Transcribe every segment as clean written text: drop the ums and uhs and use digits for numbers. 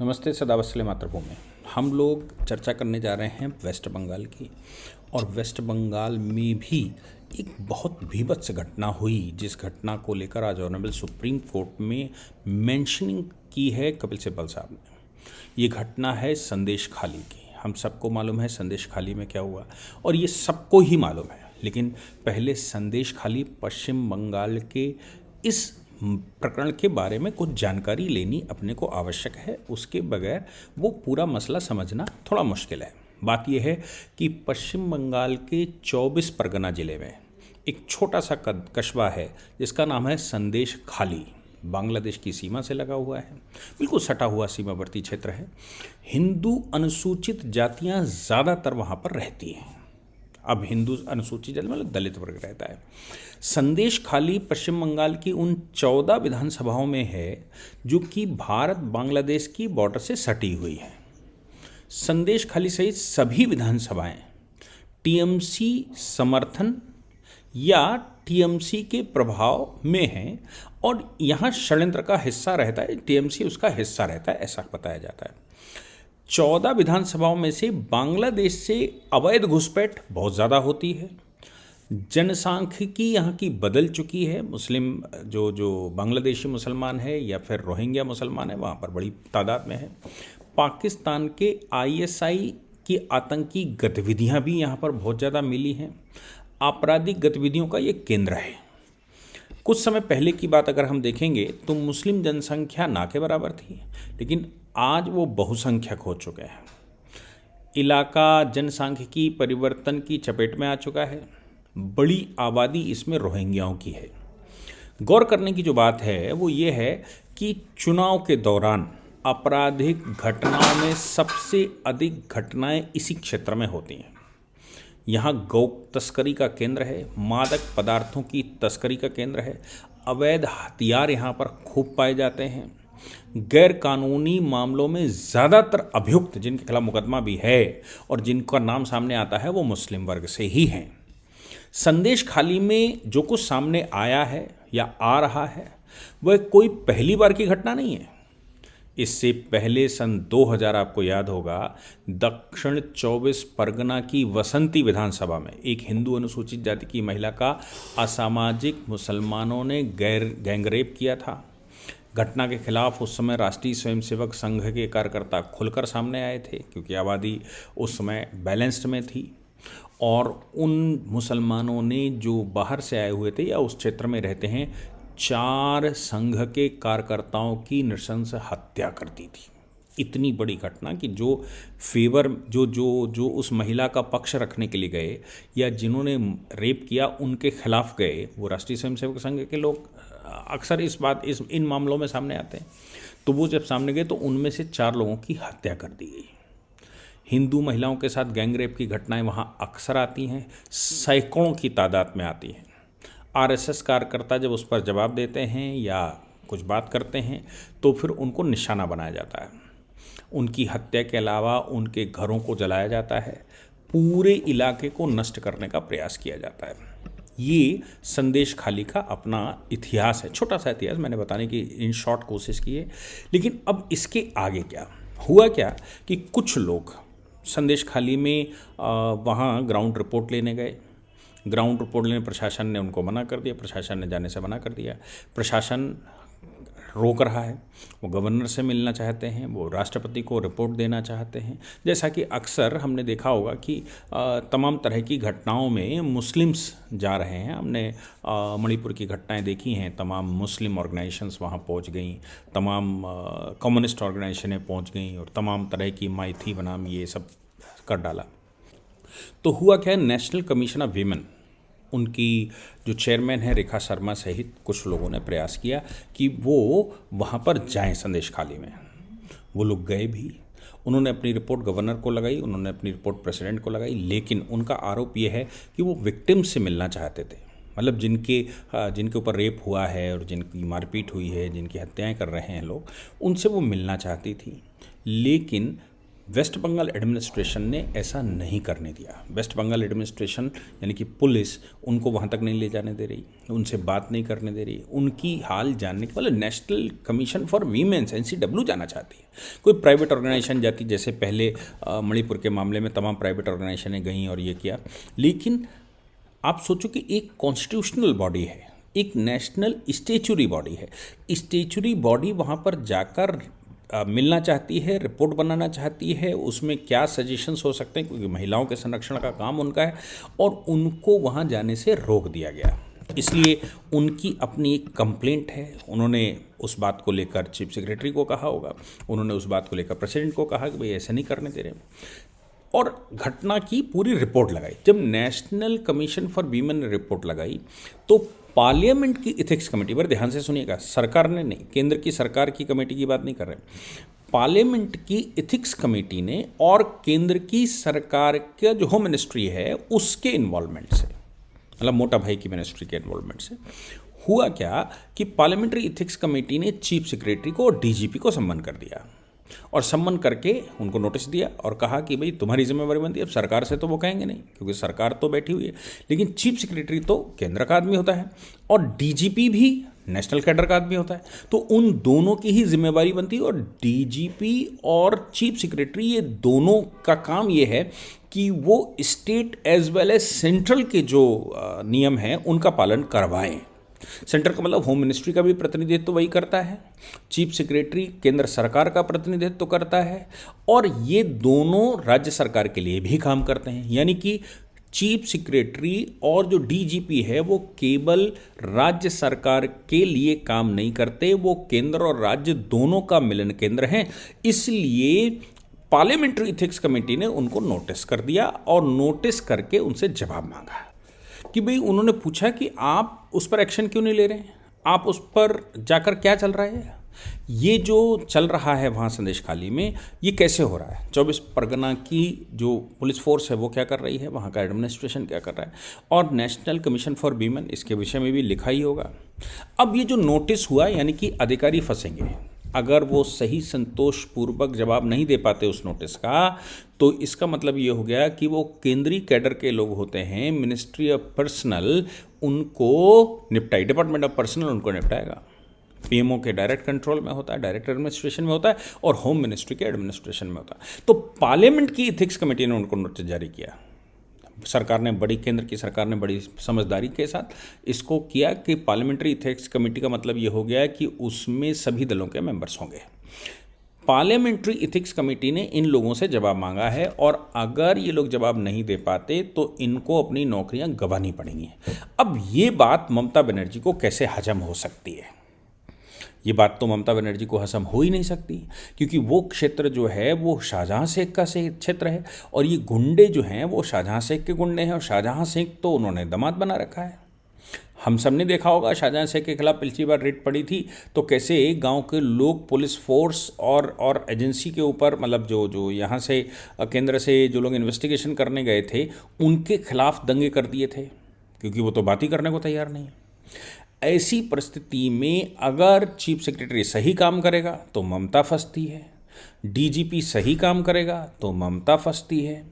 नमस्ते सदावत्सले मातृभूमि। हम लोग चर्चा करने जा रहे हैं वेस्ट बंगाल की। और वेस्ट बंगाल में भी एक बहुत भीभत्स घटना हुई, जिस घटना को लेकर आज ऑनरेबल सुप्रीम कोर्ट में मेंशनिंग की है कपिल सिब्बल साहब ने। ये घटना है संदेश खाली की। हम सबको मालूम है संदेश खाली में क्या हुआ, और ये सबको ही मालूम है, लेकिन पहले संदेश खाली पश्चिम बंगाल के इस प्रकरण के बारे में कुछ जानकारी लेनी अपने को आवश्यक है। उसके बगैर वो पूरा मसला समझना थोड़ा मुश्किल है। बात यह है कि पश्चिम बंगाल के 24 परगना ज़िले में एक छोटा सा कस्बा है जिसका नाम है संदेश खाली। बांग्लादेश की सीमा से लगा हुआ है, बिल्कुल सटा हुआ सीमावर्ती क्षेत्र है। हिंदू अनुसूचित जातियां ज़्यादातर वहाँ पर रहती हैं। अब हिंदू अनुसूचित जाति मतलब दलित वर्ग रहता है। संदेश खाली पश्चिम बंगाल की उन 14 विधानसभाओं में है जो कि भारत बांग्लादेश की बॉर्डर से सटी हुई है। संदेश खाली सहित सभी विधानसभाएं टीएमसी समर्थन या टीएमसी के प्रभाव में हैं, और यहाँ षड्यंत्र का हिस्सा रहता है, टीएमसी उसका हिस्सा रहता है, ऐसा बताया जाता है। 14 विधानसभाओं में से बांग्लादेश से अवैध घुसपैठ बहुत ज़्यादा होती है। जनसांख्यिकी यहाँ की बदल चुकी है। मुस्लिम जो बांग्लादेशी मुसलमान है या फिर रोहिंग्या मुसलमान है, वहाँ पर बड़ी तादाद में है। पाकिस्तान के आईएसआई की आतंकी गतिविधियाँ भी यहाँ पर बहुत ज़्यादा मिली हैं। आपराधिक गतिविधियों का ये केंद्र है। कुछ समय पहले की बात अगर हम देखेंगे तो मुस्लिम जनसंख्या ना के बराबर थी, लेकिन आज वो बहुसंख्यक हो चुके हैं। इलाका जनसांख्यिकी परिवर्तन की चपेट में आ चुका है। बड़ी आबादी इसमें रोहिंग्याओं की है। गौर करने की जो बात है वो ये है कि चुनाव के दौरान आपराधिक घटनाओं में सबसे अधिक घटनाएं इसी क्षेत्र में होती हैं। यहाँ गौ तस्करी का केंद्र है, मादक पदार्थों की तस्करी का केंद्र है, अवैध हथियार यहाँ पर खूब पाए जाते हैं। गैर कानूनी मामलों में ज़्यादातर अभियुक्त जिनके खिलाफ मुकदमा भी है और जिनका नाम सामने आता है वो मुस्लिम वर्ग से ही हैं। संदेश खाली में जो कुछ सामने आया है या आ रहा है वह कोई पहली बार की घटना नहीं है। इससे पहले सन 2000 आपको याद होगा, दक्षिण 24 परगना की वसंती विधानसभा में एक हिंदू अनुसूचित जाति की महिला का असामाजिक मुसलमानों ने गैंगरेप किया था। घटना के खिलाफ उस समय राष्ट्रीय स्वयंसेवक संघ के कार्यकर्ता खुलकर सामने आए थे, क्योंकि आबादी उस समय बैलेंस्ड में थी। और उन मुसलमानों ने जो बाहर से आए हुए थे या उस क्षेत्र में रहते हैं, 4 संघ के कार्यकर्ताओं की नृशंस हत्या कर दी थी। इतनी बड़ी घटना कि जो फेवर जो उस महिला का पक्ष रखने के लिए गए या जिन्होंने रेप किया उनके खिलाफ गए, वो राष्ट्रीय स्वयंसेवक संघ के लोग अक्सर इन मामलों में सामने आते हैं। तो वो जब सामने गए तो उनमें से 4 लोगों की हत्या कर दी गई। हिंदू महिलाओं के साथ गैंगरेप की घटनाएं वहाँ अक्सर आती हैं, सैकड़ों की तादाद में आती हैं। आरएसएस कार्यकर्ता जब उस पर जवाब देते हैं या कुछ बात करते हैं तो फिर उनको निशाना बनाया जाता है। उनकी हत्या के अलावा उनके घरों को जलाया जाता है, पूरे इलाके को नष्ट करने का प्रयास किया जाता है। ये संदेश खाली का अपना इतिहास है, छोटा सा इतिहास मैंने बताने की इन शॉर्ट कोशिश की है। लेकिन अब इसके आगे क्या हुआ कि कुछ लोग संदेश खाली में वहाँ ग्राउंड रिपोर्ट लेने गए। ग्राउंड रिपोर्ट लेने प्रशासन ने उनको मना कर दिया, प्रशासन ने जाने से मना कर दिया। प्रशासन रोक रहा है, वो गवर्नर से मिलना चाहते हैं, वो राष्ट्रपति को रिपोर्ट देना चाहते हैं। जैसा कि अक्सर हमने देखा होगा कि तमाम तरह की घटनाओं में मुस्लिम्स जा रहे हैं। हमने मणिपुर की घटनाएं देखी हैं, तमाम मुस्लिम ऑर्गेनाइजेशंस वहाँ पहुँच गई, तमाम कम्युनिस्ट ऑर्गेनाइजेशनें पहुँच गई और तमाम तरह की माइथी बनाम ये सब कर डाला। तो हुआ क्या, नेशनल कमीशन ऑफ वीमेन, उनकी जो चेयरमैन है रेखा शर्मा सहित कुछ लोगों ने प्रयास किया कि वो वहाँ पर जाएं संदेश खाली में। वो लोग गए भी, उन्होंने अपनी रिपोर्ट गवर्नर को लगाई, उन्होंने अपनी रिपोर्ट प्रेसिडेंट को लगाई। लेकिन उनका आरोप ये है कि वो विक्टिम से मिलना चाहते थे, मतलब जिनके ऊपर रेप हुआ है और जिनकी मारपीट हुई है, जिनकी हत्याएं कर रहे हैं लोग, उनसे वो मिलना चाहती थी। लेकिन वेस्ट बंगाल एडमिनिस्ट्रेशन ने ऐसा नहीं करने दिया। वेस्ट बंगाल एडमिनिस्ट्रेशन यानी कि पुलिस उनको वहाँ तक नहीं ले जाने दे रही, उनसे बात नहीं करने दे रही, उनकी हाल जानने के मतलब national commission for women's NCW जाना चाहती है। कोई प्राइवेट ऑर्गेनाइजेशन जाती, जैसे पहले मणिपुर के मामले में तमाम प्राइवेट ऑर्गेनाइजेशनें गईं और ये किया। लेकिन आप सोचो कि एक कॉन्स्टिट्यूशनल बॉडी है, एक नेशनल स्टेचुरी बॉडी है, स्टेचुरी बॉडी वहाँ पर जाकर मिलना चाहती है, रिपोर्ट बनाना चाहती है, उसमें क्या सजेशंस हो सकते हैं, क्योंकि महिलाओं के संरक्षण का काम उनका है, और उनको वहाँ जाने से रोक दिया गया। इसलिए उनकी अपनी एक कंप्लेंट है, उन्होंने उस बात को लेकर चीफ सेक्रेटरी को कहा होगा, उन्होंने उस बात को लेकर प्रेसिडेंट को कहा कि भाई ऐसा नहीं करने दे रहे, और घटना की पूरी रिपोर्ट लगाई। जब नेशनल कमीशन फॉर वीमेन ने रिपोर्ट लगाई तो पार्लियामेंट की इथिक्स कमेटी, पर ध्यान से सुनिएगा, सरकार ने नहीं, केंद्र की सरकार की कमेटी की बात नहीं कर रहे, पार्लियामेंट की इथिक्स कमेटी ने और केंद्र की सरकार का जो होम मिनिस्ट्री है उसके इन्वॉल्वमेंट से, मतलब मोटा भाई की मिनिस्ट्री के इन्वॉल्वमेंट से हुआ क्या कि पार्लियामेंट्री इथिक्स कमेटी ने चीफ सेक्रेटरी को और DGP को सम्मन कर दिया, और सम्मन करके उनको नोटिस दिया और कहा कि भाई तुम्हारी जिम्मेवारी बनती है। अब सरकार से तो वो कहेंगे नहीं, क्योंकि सरकार तो बैठी हुई है, लेकिन चीफ सेक्रेटरी तो केंद्र का आदमी होता है और DGP भी नेशनल कैडर का आदमी होता है, तो उन दोनों की ही जिम्मेवारी बनती है। और DGP और चीफ सेक्रेटरी ये दोनों का काम ये है कि वो state as well as central के जो नियम हैं उनका पालन करवाएं। सेंटर का मतलब होम मिनिस्ट्री का भी प्रतिनिधित्व वही करता है, चीफ सेक्रेटरी केंद्र सरकार का प्रतिनिधित्व करता है, और ये दोनों राज्य सरकार के लिए भी काम करते हैं। यानी कि चीफ सेक्रेटरी और जो DGP है वो केवल राज्य सरकार के लिए काम नहीं करते, वो केंद्र और राज्य दोनों का मिलन केंद्र हैं। इसलिए पार्लियामेंट्री इथिक्स कमेटी ने उनको नोटिस कर दिया और नोटिस करके उनसे जवाब मांगा कि भाई, उन्होंने पूछा कि आप उस पर एक्शन क्यों नहीं ले रहे हैं, आप उस पर जाकर क्या चल रहा है, ये जो चल रहा है वहाँ संदेश खाली में ये कैसे हो रहा है, 24 परगना की जो पुलिस फोर्स है वो क्या कर रही है, वहाँ का एडमिनिस्ट्रेशन क्या कर रहा है, और नेशनल कमीशन फॉर वीमेन इसके विषय में भी लिखा ही होगा। अब ये जो नोटिस हुआ, यानी कि अधिकारी फंसेंगे अगर वो सही संतोषपूर्वक जवाब नहीं दे पाते उस नोटिस का, तो इसका मतलब ये हो गया कि वो केंद्रीय कैडर के लोग होते हैं, मिनिस्ट्री ऑफ पर्सनल उनको निपटाई, डिपार्टमेंट ऑफ पर्सनल उनको निपटाएगा। PMO के डायरेक्ट कंट्रोल में होता है, डायरेक्ट एडमिनिस्ट्रेशन में होता है, और होम मिनिस्ट्री के एडमिनिस्ट्रेशन में होता है। तो पार्लियामेंट की इथिक्स कमेटी ने उनको नोटिस जारी किया। सरकार ने केंद्र की सरकार ने बड़ी समझदारी के साथ इसको किया कि पार्लियामेंट्री इथिक्स कमेटी का मतलब ये हो गया कि उसमें सभी दलों के मेंबर्स होंगे। पार्लियामेंट्री इथिक्स कमेटी ने इन लोगों से जवाब मांगा है, और अगर ये लोग जवाब नहीं दे पाते तो इनको अपनी नौकरियां गंवानी पड़ेंगी। अब ये बात ममता बनर्जी को कैसे हजम हो सकती है? ये बात तो ममता बनर्जी को हजम हो ही नहीं सकती, क्योंकि वो क्षेत्र जो है वो शाहजहां शेख का क्षेत्र है, और ये गुंडे जो हैं वो शाहजहां शेख के गुंडे हैं, और शाहजहां शेख तो उन्होंने दामाद बना रखा है। हम सब ने देखा होगा शाहजहां शेख के खिलाफ पिछली बार रेड पड़ी थी तो कैसे गांव के लोग पुलिस फोर्स और एजेंसी के ऊपर, मतलब जो यहाँ से केंद्र से जो लोग इन्वेस्टिगेशन करने गए थे उनके खिलाफ दंगे कर दिए थे, क्योंकि वो तो बात ही करने को तैयार नहीं है। ऐसी परिस्थिति में अगर चीफ सेक्रेटरी सही काम करेगा तो ममता फंसती है, DGP सही काम करेगा तो ममता फंसती है,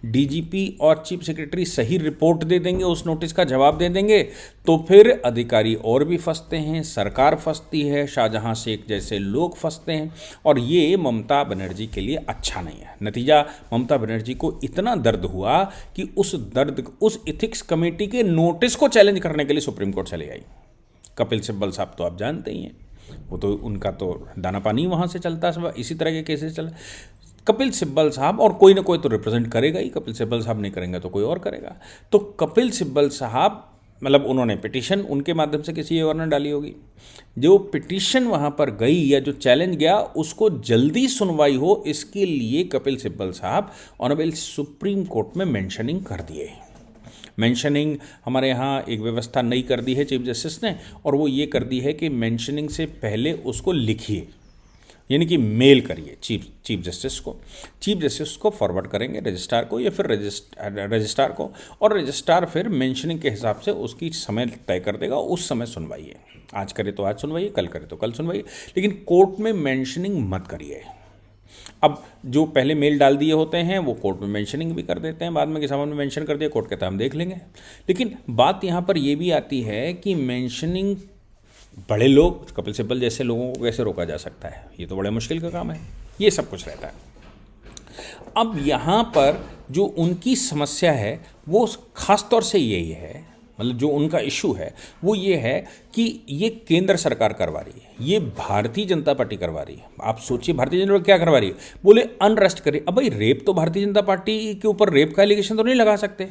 DGP और चीफ सेक्रेटरी सही रिपोर्ट दे देंगे, उस नोटिस का जवाब दे देंगे, तो फिर अधिकारी और भी फंसते हैं, सरकार फंसती है, शाहजहां शेख जैसे लोग फंसते हैं, और ये ममता बनर्जी के लिए अच्छा नहीं है। नतीजा, ममता बनर्जी को इतना दर्द हुआ कि उस इथिक्स कमेटी के नोटिस को चैलेंज करने के लिए सुप्रीम कोर्ट चली आई। कपिल सिब्बल साहब तो आप जानते ही हैं, वो तो उनका तो दाना पानी वहाँ से चलता है, सब इसी तरह के केसेस चले। कपिल सिब्बल साहब, और कोई ना कोई तो रिप्रेजेंट करेगा ही, कपिल सिब्बल साहब नहीं करेंगे तो कोई और करेगा। तो कपिल सिब्बल साहब, मतलब उन्होंने पिटीशन उनके माध्यम से किसी और ने डाली होगी, जो पिटीशन वहाँ पर गई या जो चैलेंज गया उसको जल्दी सुनवाई हो, इसके लिए कपिल सिब्बल साहब ऑनरेबल सुप्रीम कोर्ट में मेंशनिंग कर दिए। मेंशनिंग हमारे यहाँ एक व्यवस्था नई कर दी है चीफ जस्टिस ने, और वो ये कर दी है कि मेंशनिंग से पहले उसको लिखिए, यानी कि मेल करिए चीफ जस्टिस को फॉरवर्ड करेंगे रजिस्ट्रार को या फिर रजिस्ट्रार को, और रजिस्ट्रार फिर मेंशनिंग के हिसाब से उसकी समय तय कर देगा, उस समय सुनवाइए, आज करे तो आज सुनवाइए, कल करे तो कल सुनवाइए, लेकिन कोर्ट में मेंशनिंग मत करिए। अब जो पहले मेल डाल दिए होते हैं वो कोर्ट में मेंशनिंग भी कर देते हैं, बाद में कि साहब हमने मेंशन कर दिया, कोर्ट कहता है हम देख लेंगे। लेकिन बात यहाँ पर ये भी आती है कि मेंशनिंग बड़े लोग, कपिल सिब्बल जैसे लोगों को कैसे रोका जा सकता है, ये तो बड़े मुश्किल का काम है, ये सब कुछ रहता है। अब यहाँ पर जो उनकी समस्या है वो खास तौर से यही है, मतलब जो उनका इशू है वो ये है कि ये केंद्र सरकार करवा रही है, ये भारतीय जनता पार्टी करवा रही है। आप सोचिए भारतीय जनता पार्टी क्या करवा रही है, बोले अनरेस्ट करिए। अब भाई रेप तो भारतीय जनता पार्टी के ऊपर रेप का एलिगेशन तो नहीं लगा सकते,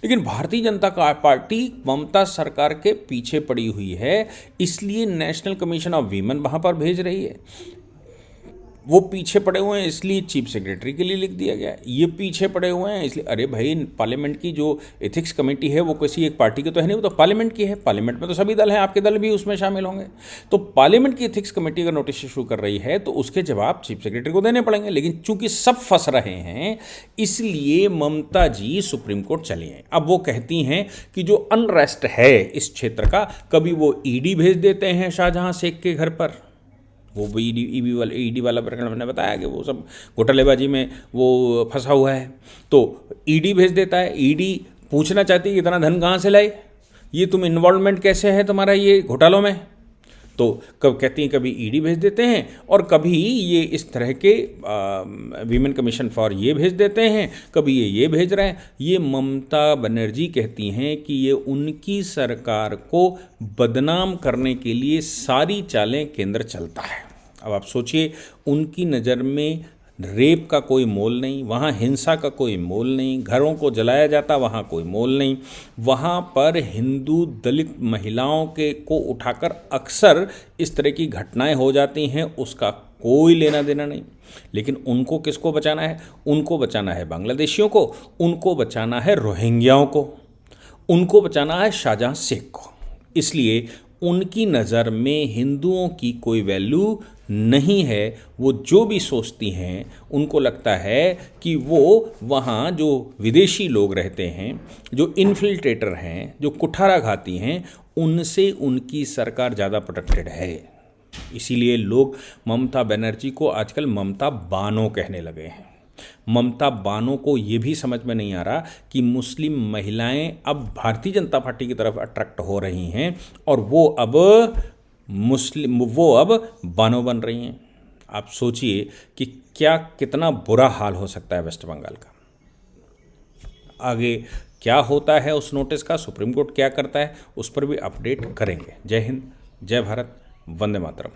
लेकिन भारतीय जनता पार्टी ममता सरकार के पीछे पड़ी हुई है, इसलिए नेशनल कमीशन ऑफ वीमेन वहाँ पर भेज रही है। वो पीछे पड़े हुए हैं इसलिए चीफ सेक्रेटरी के लिए लिख दिया गया, ये पीछे पड़े हुए हैं इसलिए, अरे भाई पार्लियामेंट की जो एथिक्स कमेटी है वो किसी एक पार्टी की तो है नहीं, वो तो पार्लियामेंट की है, पार्लियामेंट में तो सभी दल हैं, आपके दल भी उसमें शामिल होंगे। तो पार्लियामेंट की एथिक्स कमेटी अगर नोटिस इशू कर रही है तो उसके जवाब चीफ सेक्रेटरी को देने पड़ेंगे, लेकिन चूंकि सब फंस रहे हैं इसलिए ममता जी सुप्रीम कोर्ट चली हैं। अब वो कहती हैं कि जो अनरेस्ट है इस क्षेत्र का, कभी वो ईडी भेज देते हैं शाहजहां शेख के घर पर, वो ईडी वाला प्रकरण मैंने बताया कि वो सब घोटालेबाजी में वो फंसा हुआ है, तो ईडी भेज देता है। ईडी पूछना चाहती है कि इतना धन कहाँ से लाए, ये तुम इन्वॉल्वमेंट कैसे है तुम्हारा ये घोटालों में, तो कब कहती हैं कभी ईडी भेज देते हैं और कभी ये इस तरह के वीमेन कमीशन फॉर ये भेज देते हैं, कभी ये भेज रहे हैं। ये ममता बनर्जी कहती हैं कि ये उनकी सरकार को बदनाम करने के लिए सारी चालें केंद्र चलता है। अब आप सोचिए, उनकी नज़र में रेप का कोई मोल नहीं, वहाँ हिंसा का कोई मोल नहीं, घरों को जलाया जाता वहाँ कोई मोल नहीं, वहाँ पर हिंदू दलित महिलाओं के को उठाकर अक्सर इस तरह की घटनाएं हो जाती हैं, उसका कोई लेना देना नहीं। लेकिन उनको किसको बचाना है, उनको बचाना है बांग्लादेशियों को, उनको बचाना है रोहिंग्याओं को, उनको बचाना है शाहजहां शेख को। इसलिए उनकी नज़र में हिंदुओं की कोई वैल्यू नहीं है। वो जो भी सोचती हैं उनको लगता है कि वो वहाँ जो विदेशी लोग रहते हैं, जो इन्फिल्ट्रेटर हैं, जो कुठाराघाती हैं, उनसे उनकी सरकार ज़्यादा प्रोटेक्टेड है। इसीलिए लोग ममता बनर्जी को आजकल ममता बानो कहने लगे हैं। ममता बानो को ये भी समझ में नहीं आ रहा कि मुस्लिम महिलाएं अब भारतीय जनता पार्टी की तरफ अट्रैक्ट हो रही हैं और वो अब बानो बन रही हैं। आप सोचिए कि क्या कितना बुरा हाल हो सकता है वेस्ट बंगाल का। आगे क्या होता है उस नोटिस का, सुप्रीम कोर्ट क्या करता है, उस पर भी अपडेट करेंगे। जय हिंद, जय भारत, वंदे मातरम।